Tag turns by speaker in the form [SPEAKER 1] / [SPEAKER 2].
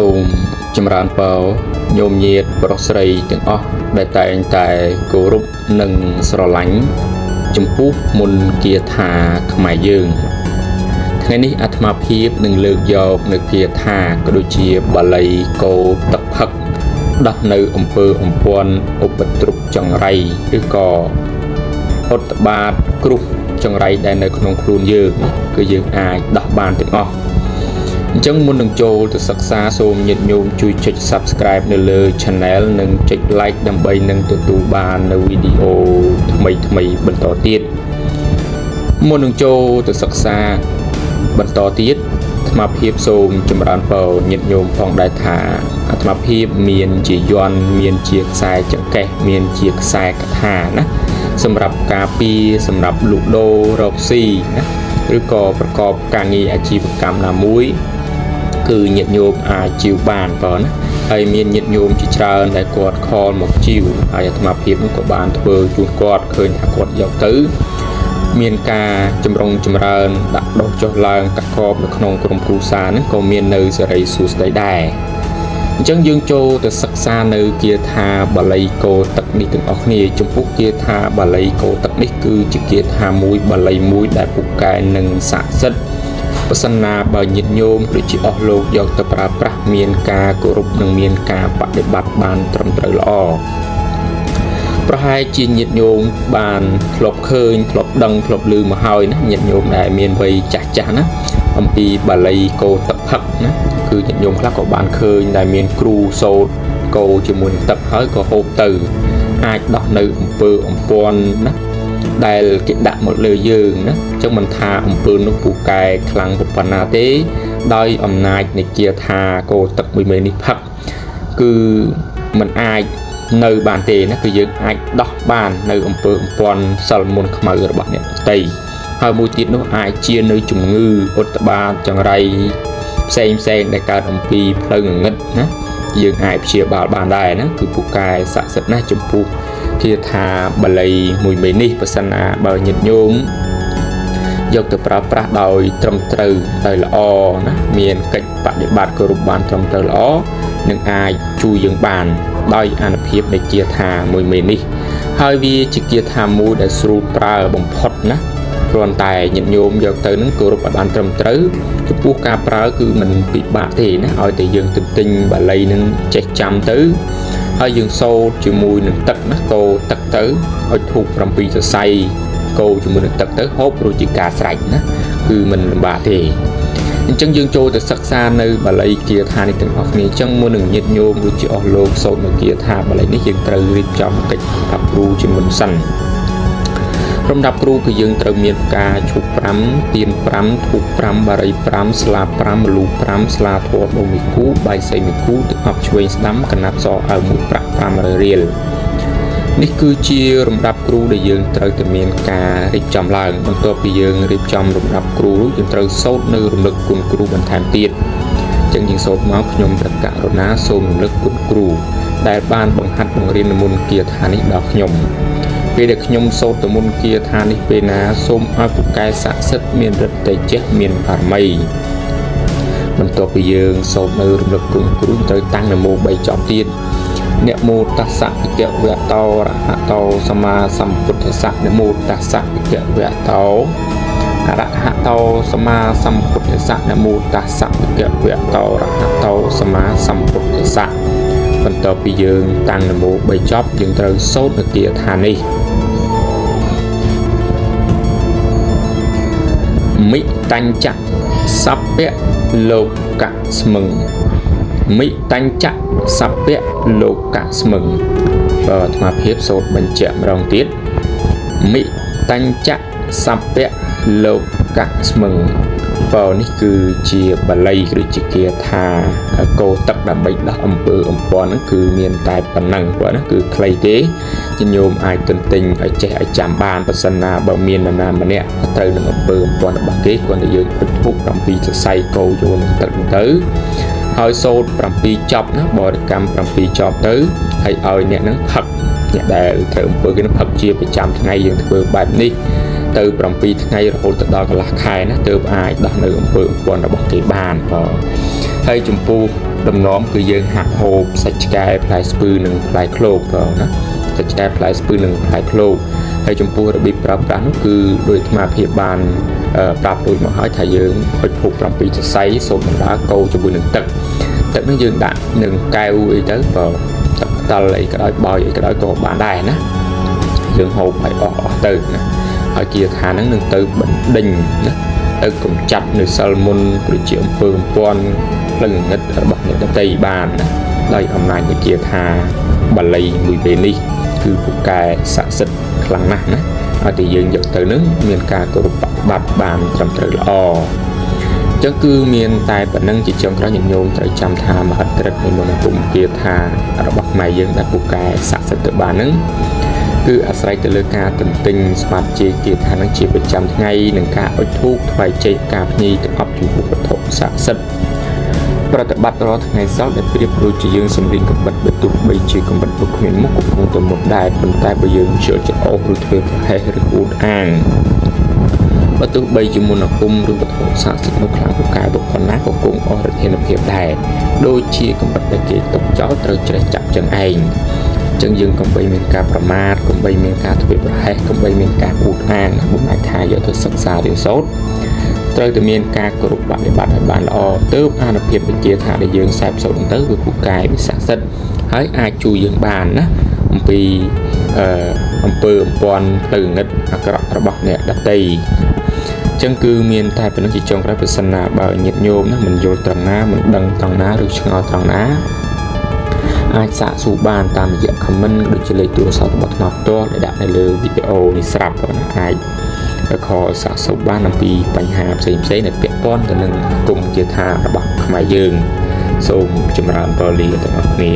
[SPEAKER 1] សូមចម្រើនពរញោមញាតិប្រុសស្រីទាំងអស់ដែលតែងតែគោរពនិងស្រឡាញ់ចំពោះមុនគាថាខ្មែរយើងថ្ងៃនេះអាត្មាភាពនឹងលើកយកនៅគាថាក៏ដូចជាបាលីកោទឹកផឹកដោះនៅអំពើអំព័ន្ធឧបទ្រពចង្រៃឬក៏ឧត្តបាតគ្រោះចង្រៃដែលនៅក្នុងខ្លួនយើងគឺយើងអាចដោះបានទាំងអស់អញ្ចឹងមុននឹងចូលទៅសិក្សាសូមញាតិញោមជួយចុច Subscribe នៅលើ Channel និងចុច Like ដើម្បីនឹងទទួលបាននៅវីដេអូថ្មីៗបន្តទៀតមុននឹងចូលទៅសិក្សាបន្តទៀតអាត្មាភាពសូមចម្រើនពរញាតិញោមផងដែរថាអាត្មាភាពមានជាយ័ន្តមានជាខ្សែចង្កេះមានជាខ្សែកថាណាសម្រាប់ការពារសម្រាប់លក់ដូររកស៊ីណាឬក៏ប្រកបការងារអាជីវកម្មណាមួយគឺញាតិញោមអាចជីវបានប៉ុណ្ណាហើយមានញាតិញោមជាច្រើនដែលគាត់ខលមកជីវហើយអាត្មាភាពក៏បានធ្វើជូនគាត់ឃើញថាគាត់យកទៅមានការចម្រុងចម្រើនដាក់ដុសចុះឡើងកាក់កបនៅក្នុងក្រុមគ្រួសារហ្នឹងក៏មាននៅសេរីសួស្តីដែរអញ្ចឹងយើងចូលទៅសិក្សានៅគាថាបាលីកោទឹកនេះទាំងអស់គ្នាចំពោះគាថាបាលីកោទឹកនេះគឺជាគាថាមួយបាលីមួយដែលពូកែនិងស័ក្តិសិទ្ធិប្រសិនណាបើញាតិញោមដូចជាអស់លោកយកទៅប្រើប្រាស់មានការគោរពនិងមានការបដិបត្តិបានត្រឹមត្រូវល្អប្រហែលជាញាតិញោមបានធ្លាប់ឃើញធ្លាប់ដឹងធ្លាប់ឮមកហើយណាញាតិញោមដែលមានវ័យចាស់ៗណាអំពីបាលីកោទឹកផឹកណាគឺញាតិញោមខ្លះក៏បានឃើញដែលមានគ្រូសូត្រកោជាមួយនឹងទឹកហើយក៏ហូបទៅអាចដោះនៅអំពើអំព័ន្ធណាដែលគេដាក់មកលើយើងណាចឹងមិនថាអំពើនោះពូកែខ្លាំងប៉ុណ្ណាទេដោយអំណាចនៃគាថាកោទឹកមួយមេនេះផឹកគឺមិនអាចនៅបានទេណាគឺយើងអាចដោះបាននៅអំពើអំព័ន្ធសិលមុនខ្មៅរបស់អ្នកដទៃហើយមួយទៀតនោះអាចជានៅជំងឺឧត្តបាតចង្រៃផ្សេងដែលកើតអំពីផ្លូវងងឹតណាយើងអាចព្យាបាលបានដែរណាគឺពូកែស័ក្តិសិទ្ធិណាស់ចំពោះគាថាបាលីមួយមេនេះប្រសិនណាបើញាតិញោមយកទៅប្រើប្រាស់ដោយត្រឹមត្រូវដោយល្អណាមានកិច្ចបដិបត្តិគោរពបានត្រឹមត្រូវល្អនឹងអាចជួយយើងបានដោយអានុភាពនៃគាថាមួយមេនេះហើយវាជាគាថាមួយដែលស្រួលប្រើបំផុតណាគ្រាន់តែញាតិញោមយកទៅនឹងគោរពឲ្យបានត្រឹមត្រូវចំពោះការប្រើគឺមិនពិបាកទេណាឲ្យតែយើងទិញបាលីនឹងចេះចាំទៅហើយយើងសូត្រជាមួយនឹងទឹកណាកោទឹកទៅឲ្យធូប7សរសៃកោជាមួយនឹងទឹកទៅហូបរួចជាការស្រេចណាគឺមិនលំបាកទេអញ្ចឹងយើងចូលទៅសិក្សានៅបាលីគាថានេះទាំងអស់គ្នាអញ្ចឹងមុននឹងញាតិញោមដូចជាអស់លោកសូត្រនៅគាថាបាលីនេះយើងត្រូវរៀបចំកិច្ចសម្រាប់គ្រូជាមុនសិនសម្រាប់គ្រូគឺយើងត្រូវមានផ្កាឈូក5ទៀន5ធូប5បារី5ស្លា5មលូ5ស្លាធម៌1គូបាយសី1គូទឹកអប់ឆ្វេងស្ដាំកណាត់សអើ1ប្រាក់500រៀលនេះគឺជារំដាប់គ្រូដែលយើងត្រូវតែមានការរៀបចំឡើងបន្ទាប់ពីយើងរៀបចំរំដាប់គ្រូយើងត្រូវសូត្រនៅរំលឹកគុណគ្រូបន្ថែមទៀតអញ្ចឹងយើងសូត្រមកខ្ញុំព្រះករុណាសូមរំលឹកគុណគ្រូដែលបានបង្ហាត់បង្រៀនមុនគាថានេះដល់ខ្ញុំពេលដែលខ្ញុំសូត្រទៅមុនគាថានេះពេលណាសូមឲ្យពូកែស័ក្តិសិទ្ធិមានឫទ្ធិតេជះមានបារមីបន្ទាប់ពីយើងសូត្រនៅរំលឹកគុណគ្រូត្រូវតាំងនមោ3ចប់ទៀតនមោតស្សៈវិកវៈតោរហតោសម្មាសម្ពុទ្ធស្សៈនមោតស្សៈវិកវៈតោអរហតោសម្មាសម្ពុទ្ធស្សៈនមោតស្សៈវិកវៈតោរហតោសម្មាសម្ពុទ្ធស្សៈបន្ទាប់ពីយើងតាំងនមោ3ចប់យើងត្រូវសូត្រនៅគាថានេះមិតញ្ចៈសព្វលោកៈស្មឹងមិតញ្ចៈសព្វលោកៈស្មឹងបើអាត្មាភាពសូត្របញ្ជាក់ម្ដងទៀតមិតញ្ចៈសព្វលោកៈស្មឹងបើនេះគឺជាបាលីគឺជាគាថាកោទឹកដើម្បីដោះអំពើអំព័ន្ធហ្នឹងគឺមានតែប៉ុណ្ណឹងព្រោះណាគឺខ្លីទេញោមអាចទន្ទិញឲ្យចេះឲ្យចាំបានប្រសិនណាបើមាននរណាម្នាក់ត្រូវនឹងអំពើអំព័ន្ធរបស់គេគាត់ឲ្យយើងពិតធូប7សរសៃកោយកនឹងទឹកទៅហើយសូត្រ7ចប់ណាបរិកម្ម7ចប់ទៅហើយឲ្យអ្នកហ្នឹងផឹកអ្នកដែលត្រូវអំពើគេនឹងផឹកជាប្រចាំថ្ងៃយើងធ្វើបែបនេះទៅ7ថ្ងៃរហូតដល់កន្លះខែណាទើបអាចដោះនៅអំពើអំព័ន្ធរបស់គេបានហើយចំពោះ đđầm nóm cứ dương hạt hộp sạch cái plei spư nâng plei clove vào đó sạch cái plei spư nâng plei clove hay trong pua bị prap nó cứ đôi mà phía bàn prap đôi mà hỏi thầy dương phải phục làm bị say số mình đã câu cho bùi nâng tật tật nó dương đạn nâng cao y tới vào ta lấy cái đó bao vậy cái đó có bạn đài nó dương hộp phải bỏ từ ở kia thả nắng nâng từ bệnh đình từ cùng chặt nửa salmon rồi chịu phương quan lần ngất ở bậc những tây bàn đây hôm nay người kia thả bà lấy mùi về đi cứ phụ cài sản xuất lăng nặng ở thì dương dọc tới nước miền ca của bạc bàn trong trời là chắc cứ miền tài bản năng chỉ trong đó những nhôm tại trăm thà mà hết rất nên một cùng kia thà ở bậc mày dương đã phụ cài sản xuất từ bàn nứng cứ ở sai từ lơ ca tình tình smart chia kia thà năng chỉ phải trăm ngày nâng ca ở thuốc phải chơi cà nhi từ ấp chủ phụ vật thổ sản xuấtประติบัติรอทั้งในเสาได้เปรียบรู้จะยืนสมริงกับบัดประตูใบจีกับบัดบุกเหม็นมุกคงตัวหมดได้บนใต้ใบยืนเชื่อจะออกหรือเถื่อนให้หรืออูดอ่างประตูใบจีมุนกุมหรือประตูสาสิบมุขหลังกายบุคคลนักของกุ้งออร์เทนเพียบได้โดยเชี่ยกับบัดได้เกิดตกเจ้าเติร์จะจับจังเองจังยืนกับใบเมียนกาประมาทกับใบเมียนกาทวีปให้กับใบเมียนกาอูดอ่างบุญนายทายเยอะตัวศึกษาเรียนโซดเติร์จะมีการกรุบบัตรในบัตรบานละเติร์อาณาเพียบเป็นเกียร์ถาได้ยืนแสบสนเติร์คือผู้กายเป็นสักดิ์สิทธิ์ให้อาจูยืนบานนะปีอำเภอปอนตื่นงัดอักระระบเนี่ยดัดตีจังคือมีนไทยเป็นนักจิตจงรับปริศนาบ่าวเหยียดโยมนะมันโยนตรงน้ามันดังตรงน้าหรือชงเอาตรงน้าอาจสะสูบานตามเหยียดคำมันโดยจะเลยตัวสอบบัตรนอกตัวในดับในเลยวิดีโอนี่สลับกันนะไอขอสะสมบ้านนำปีปัญหาเสียมเสียในเปียป้อนแต่หนึ่งกลุ่มเกียร์ธาระบักขมายยืงส้มจำรานตอรีต่างๆนี่